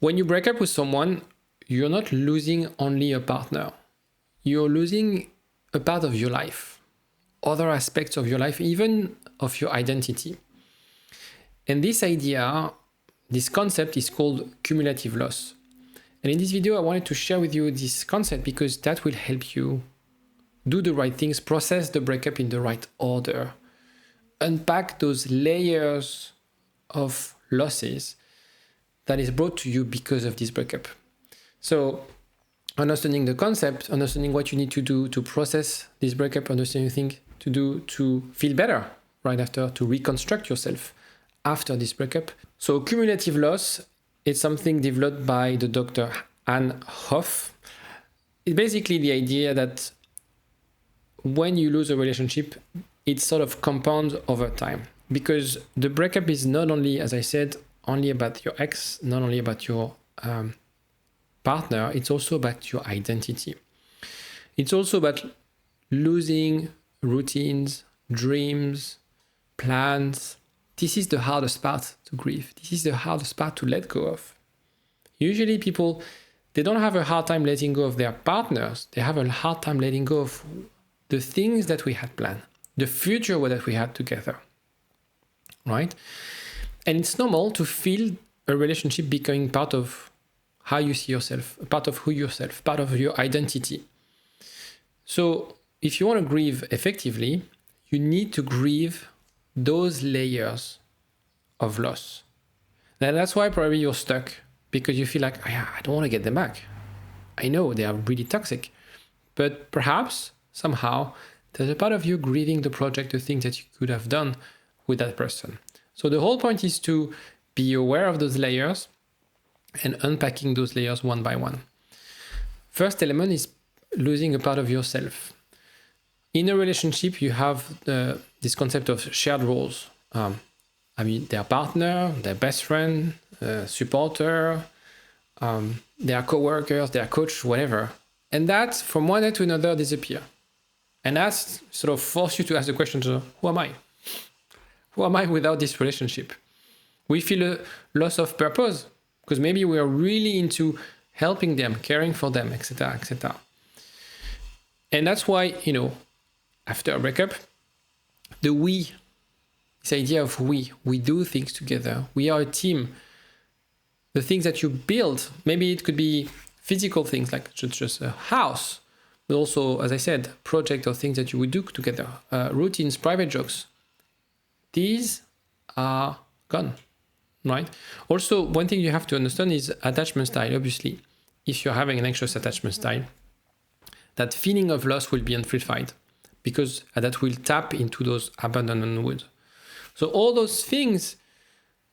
When you break up with someone, you're not losing only a partner. You're losing a part of your life, other aspects of your life, even of your identity. And this idea, this concept is called cumulative loss. And in this video, I wanted to share with you this concept because that will help you do the right things, process the breakup in the right order, unpack those layers of losses that is brought to you because of this breakup. So understanding the concept, understanding what you need to do to process this breakup, understanding things to do to feel better right after, to reconstruct yourself after this breakup. So cumulative loss is something developed by the Dr. Anne Hoff. It's basically the idea that when you lose a relationship, it sort of compounds over time, because the breakup is not only, as I said, only about your ex, not only about your partner, it's also about your identity. It's also about losing routines, dreams, plans. This is the hardest part to grieve. This is the hardest part to let go of. Usually people, they don't have a hard time letting go of their partners. They have a hard time letting go of the things that we had planned, the future that we had together, right? And it's normal to feel a relationship becoming part of how you see yourself, part of who yourself, part of your identity. So if you want to grieve effectively, you need to grieve those layers of loss. And that's why probably you're stuck, because you feel like, oh, yeah, I don't want to get them back. I know they are really toxic, but perhaps somehow there's a part of you grieving the project, the things that you could have done with that person. So the whole point is to be aware of those layers and unpacking those layers one by one. First element is losing a part of yourself. In a relationship, you have this concept of shared roles. Their partner, their best friend, supporter, their co-workers, their coach, whatever. And that, from one day to another, disappear. And that sort of forces you to ask the question, who am I? Who am I without this relationship? We feel a loss of purpose because maybe we are really into helping them, caring for them, etc., etc. And that's why, after a breakup, the we, this idea of we do things together. We are a team. The things that you build, maybe it could be physical things like just a house, but also, as I said, projects or things that you would do together, routines, private jokes. These are gone, right? Also, one thing you have to understand is attachment style. Obviously, if you're having an anxious attachment style, that feeling of loss will be amplified because that will tap into those abandonment wounds. So all those things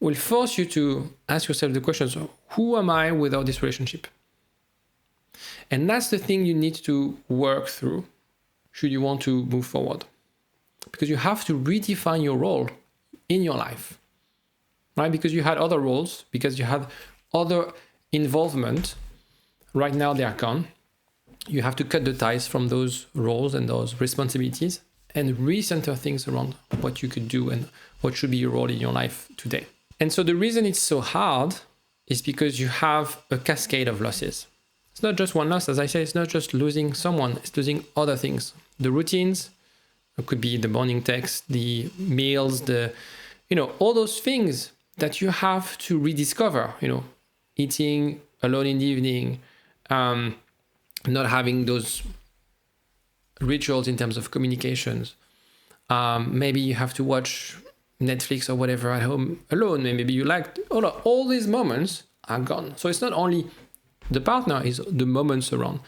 will force you to ask yourself the question, so who am I without this relationship? And that's the thing you need to work through should you want to move forward. Because you have to redefine your role in your life, right? Because you had other roles, because you had other involvement. Right now they are gone. You have to cut the ties from those roles and those responsibilities and recenter things around what you could do and what should be your role in your life today. And so the reason it's so hard is because you have a cascade of losses. It's not just one loss. As I said, it's not just losing someone, it's losing other things. The routines, it could be the morning text, the meals, all those things that you have to rediscover, eating alone in the evening, not having those rituals in terms of communications. Maybe you have to watch Netflix or whatever at home alone. Maybe you like, all these moments are gone. So it's not only the partner, it's the moments around.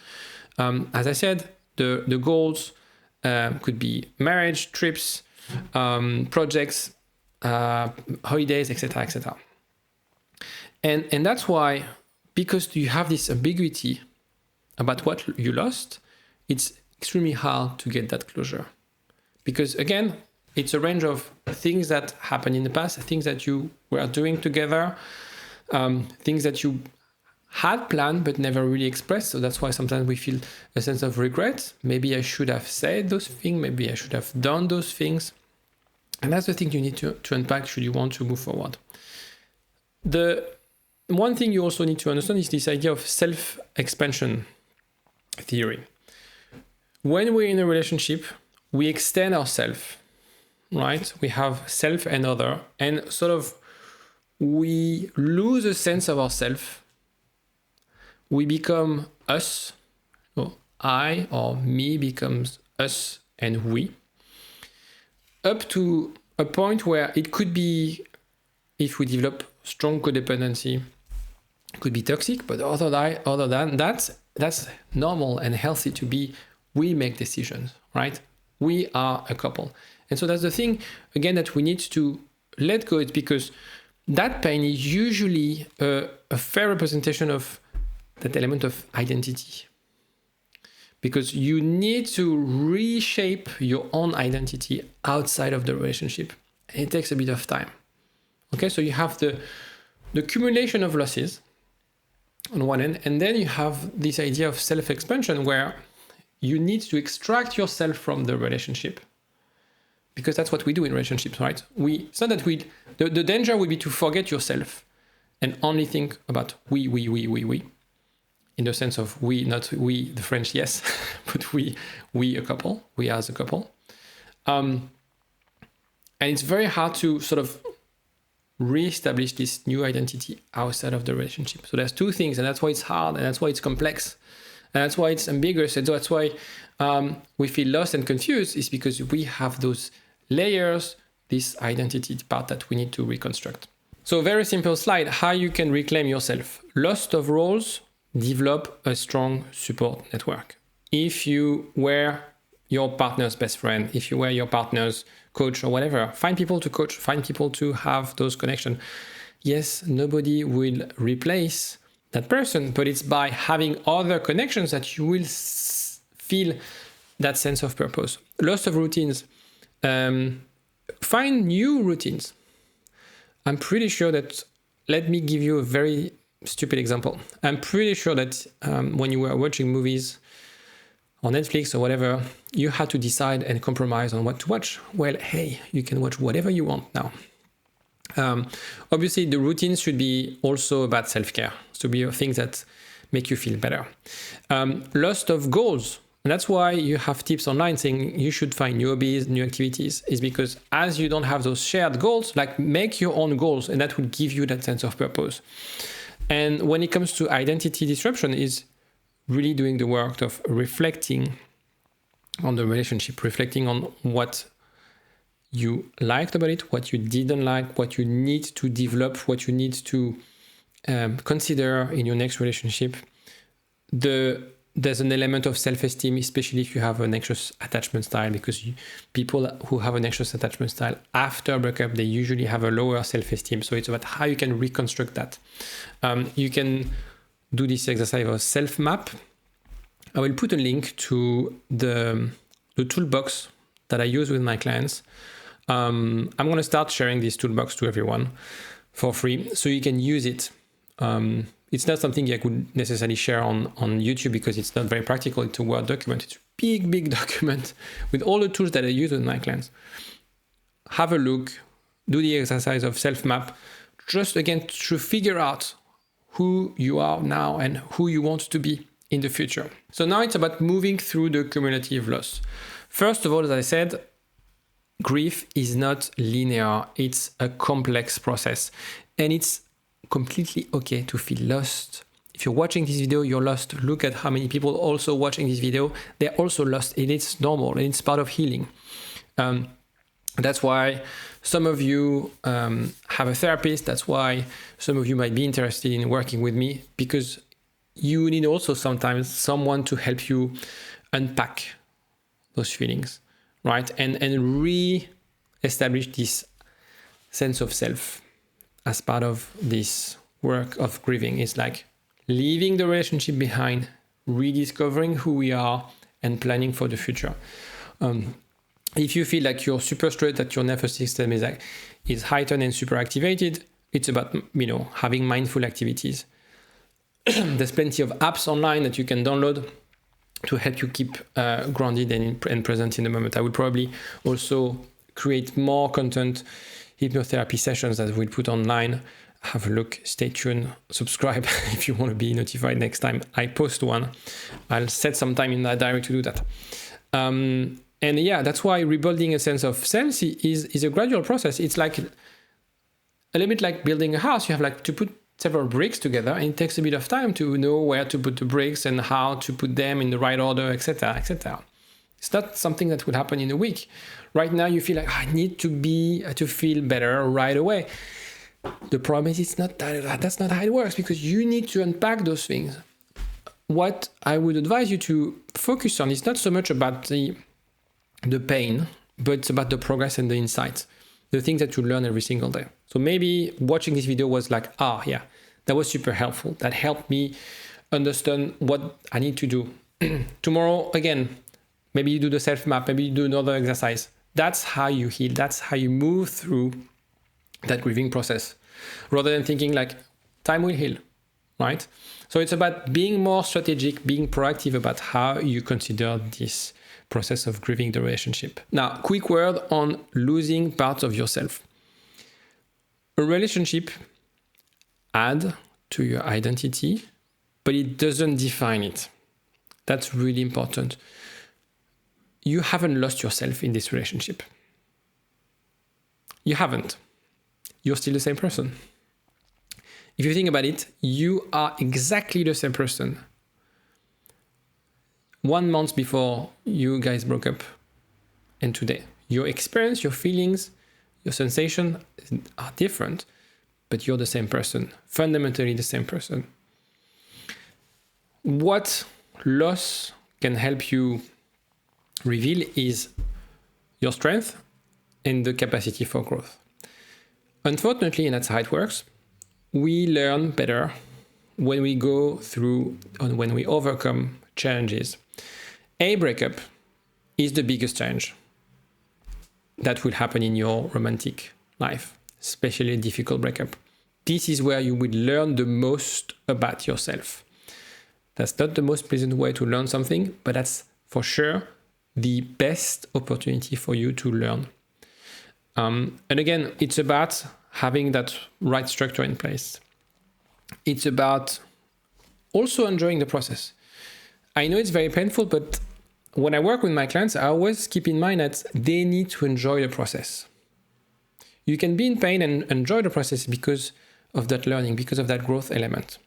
As I said, the goals could be marriage, trips, projects, holidays, etc., etc. And that's why, because you have this ambiguity about what you lost, it's extremely hard to get that closure. Because again, it's a range of things that happened in the past, things that you were doing together, things that you had planned but never really expressed. So that's why sometimes we feel a sense of regret. Maybe I should have said those things. Maybe I should have done those things. And that's the thing you need to unpack should you want to move forward. The one thing you also need to understand is this idea of self-expansion theory. When we're in a relationship, we extend ourselves, right? We have self and other, and sort of we lose a sense of ourselves. We become us. So I or me becomes us and we. Up to a point where it could be, if we develop strong codependency, it could be toxic, but other than that, that's normal and healthy to be. We make decisions, right? We are a couple. And so that's the thing, again, that we need to let go. It's because that pain is usually a fair representation of that element of identity. Because you need to reshape your own identity outside of the relationship. And it takes a bit of time. Okay, so you have the accumulation of losses on one end, and then you have this idea of self-expansion where you need to extract yourself from the relationship, because that's what we do in relationships, right? It's not that the danger would be to forget yourself and only think about we, in the sense of we, not we, the French, yes, but we a couple, we as a couple. And it's very hard to sort of reestablish this new identity outside of the relationship. So there's two things, and that's why it's hard, and that's why it's complex. And that's why it's ambiguous, and that's why we feel lost and confused, is because we have those layers, this identity part that we need to reconstruct. So very simple slide, how you can reclaim yourself. Lost of roles, develop a strong support network. If you were your partner's best friend, if you were your partner's coach or whatever, find people to coach, find people to have those connections. Yes, nobody will replace that person, but it's by having other connections that you will feel that sense of purpose. Loss of routines. Find new routines. I'm pretty sure that, let me give you a very stupid example. I'm pretty sure that when you were watching movies on Netflix or whatever, you had to decide and compromise on what to watch. Well, hey, you can watch whatever you want now. Obviously, the routines should be also about self-care. So be things that make you feel better. Loss of goals. And that's why you have tips online saying you should find new hobbies, new activities, is because as you don't have those shared goals, like make your own goals, and that will give you that sense of purpose. And when it comes to identity disruption, is really doing the work of reflecting on the relationship, reflecting on what you liked about it, what you didn't like, what you need to develop, what you need to consider in your next relationship. There's an element of self-esteem, especially if you have an anxious attachment style, because people who have an anxious attachment style after a breakup, they usually have a lower self-esteem. So it's about how you can reconstruct that. You can do this exercise of self-map. I will put a link to the toolbox that I use with my clients. I'm going to start sharing this toolbox to everyone for free, so you can use it. It's not something I could necessarily share on YouTube because it's not very practical. It's a Word document. It's a big document with all the tools that I use with my clients. Have a look, do the exercise of self-map, just again to figure out who you are now and who you want to be in the future. So now it's about moving through the cumulative loss. First of all, as I said, grief is not linear. It's a complex process, and it's completely okay to feel lost. If you're watching this video, you're lost. Look at how many people also watching this video. They're also lost, and it's normal, and it's part of healing. That's why some of you have a therapist. That's why some of you might be interested in working with me, because you need also sometimes someone to help you unpack those feelings, right? And re-establish this sense of self as part of this work of grieving. It's like leaving the relationship behind, rediscovering who we are, and planning for the future. If you feel like you're super stressed, that your nervous system is heightened and super activated, it's about having mindful activities. There's plenty of apps online that you can download to help you keep grounded and present in the moment. I will probably also create more content, hypnotherapy sessions that we'll put online have a look, stay tuned, subscribe if you want to be notified next time I post one. I'll set some time in that diary to do that. And yeah, that's why rebuilding a sense of self is a gradual process. It's like a little bit like building a house. You have like to put several bricks together, and it takes a bit of time to know where to put the bricks and how to put them in the right order, etc., etc. It's not something that will happen in a week. Right now, you feel like I need to feel better right away. The problem is that's not how it works, because you need to unpack those things. What I would advise you to focus on is not so much about the pain, but it's about the progress and the insights, the things that you learn every single day. So maybe watching this video was like, yeah, that was super helpful. That helped me understand what I need to do. Tomorrow, again, maybe you do the self-map, maybe you do another exercise. That's how you heal. That's how you move through that grieving process, rather than thinking like, time will heal, right? So it's about being more strategic, being proactive about how you consider this process of grieving the relationship. Now, quick word on losing parts of yourself. A relationship adds to your identity, but it doesn't define it. That's really important. You haven't lost yourself in this relationship. You haven't. You're still the same person. If you think about it, you are exactly the same person 1 month before you guys broke up and today. Your experience, your feelings, your sensation are different, but you're the same person, fundamentally the same person. What loss can help you reveal is your strength and the capacity for growth. Unfortunately, and that's how it works, we learn better when we go through and when we overcome challenges. A breakup is the biggest challenge that will happen in your romantic life, especially a difficult breakup. This is where you will learn the most about yourself. That's not the most pleasant way to learn something, but that's for sure the best opportunity for you to learn. And again, it's about having that right structure in place. It's about also enjoying the process. I know it's very painful, but when I work with my clients, I always keep in mind that they need to enjoy the process. You can be in pain and enjoy the process because of that learning, because of that growth element.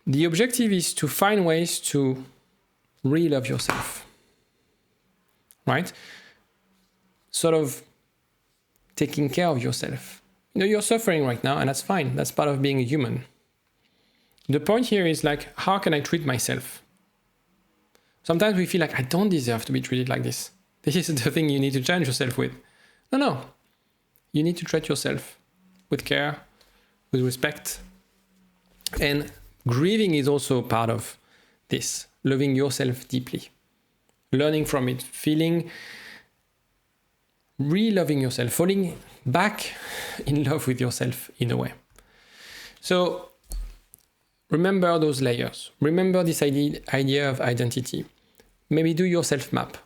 The objective is to find ways to really love yourself, right? Sort of taking care of yourself. You know, you're suffering right now, and that's fine. That's part of being a human. The point here is like, how can I treat myself? Sometimes we feel like I don't deserve to be treated like this. This is the thing you need to challenge yourself with. No. You need to treat yourself with care, with respect. And grieving is also part of this. Loving yourself deeply. Learning from it. Feeling, re-loving yourself. Falling back in love with yourself in a way. So remember those layers. Remember this idea of identity. Maybe do your self-map.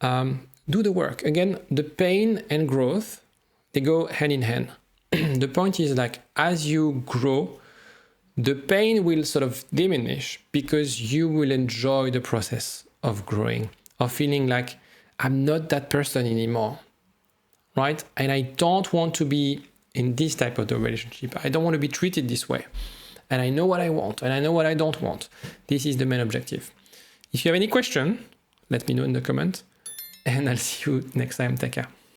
Do the work. Again, the pain and growth, they go hand in hand. The point is like, as you grow, the pain will sort of diminish because you will enjoy the process of growing, of feeling like I'm not that person anymore, right? And I don't want to be in this type of the relationship. I don't want to be treated this way. And I know what I want and I know what I don't want. This is the main objective. If you have any question, let me know in the comment and I'll see you next time. Take care.